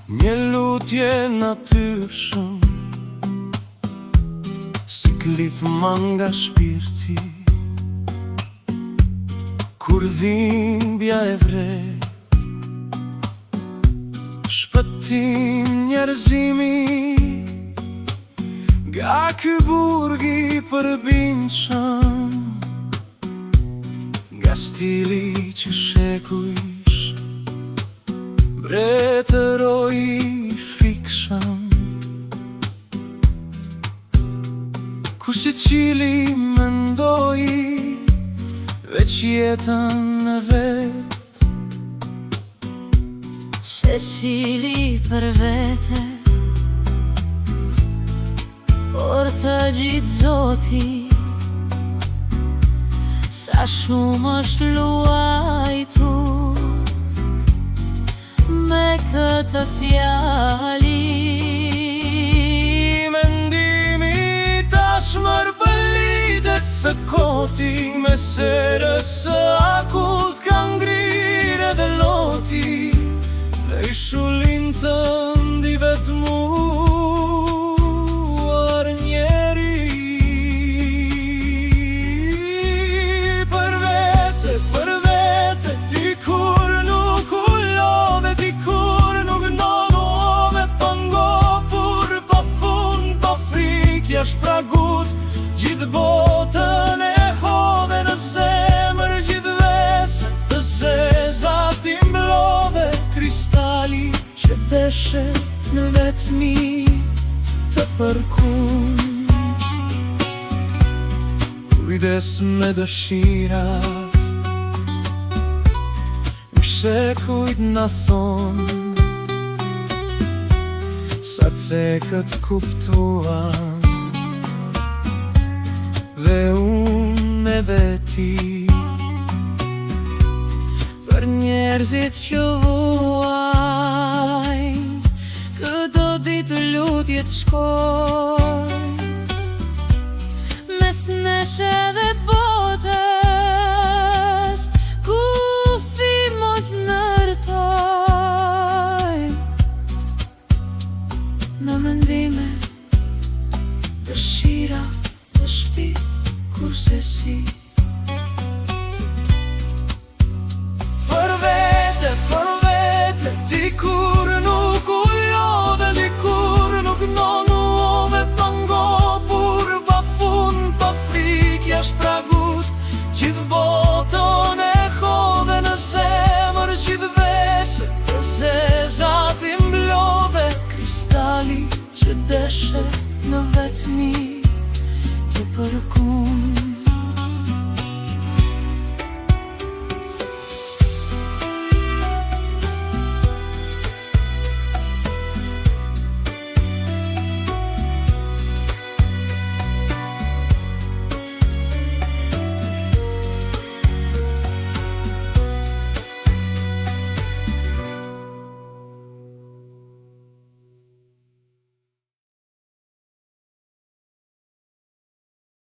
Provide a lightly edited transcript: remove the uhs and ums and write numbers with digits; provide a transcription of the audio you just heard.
Një lutje natyrshëm, si klithma nga shpirti, kur dhimbja e vret, shpëtim njerëzimi, nga ky burg i përbindshëm, nga stili që shekujsh, mbretëroj i frikshëm, ku secili mendoj veç jetën në vet. Secili për vete, por të gjithë Zoti, sa shumë është luajtur me këtë fjali. Mendimi tashmë pëllitet së koti, me serës së akut ka ngrirë edhe loti, lej shullin të ndi vetmuar njeri. Për vete, dikur nuk u lodhe, dikur nuk nonove, pa ngopur, pa fund, pa frikja shpragut, gjithë botën e hodhe në zemër, gjithë vesën të zeza ti mblodhe, kristali që deshe në vetmi të përkund. Kujdes me dëshirat, shekujt na thonë, sa cekët kuptuan, dhe unë edhe ti, për njerëzit që vuajnë, këto ditë lutjet shkojnë, mes nesh edhe botës, ku fi mos nërtojnë, në mendime, dëshira dhe shpirt, kurse si. Për vete, dikur nuk u lodhe, dikur nuk nonuove, pa ngopur, pa fund, pa frikja shpragut, gjithë botën e hodhe në zemër, gjithë vesë të zeza ti mblodhe, kristali që deshe në vetmi të përkund.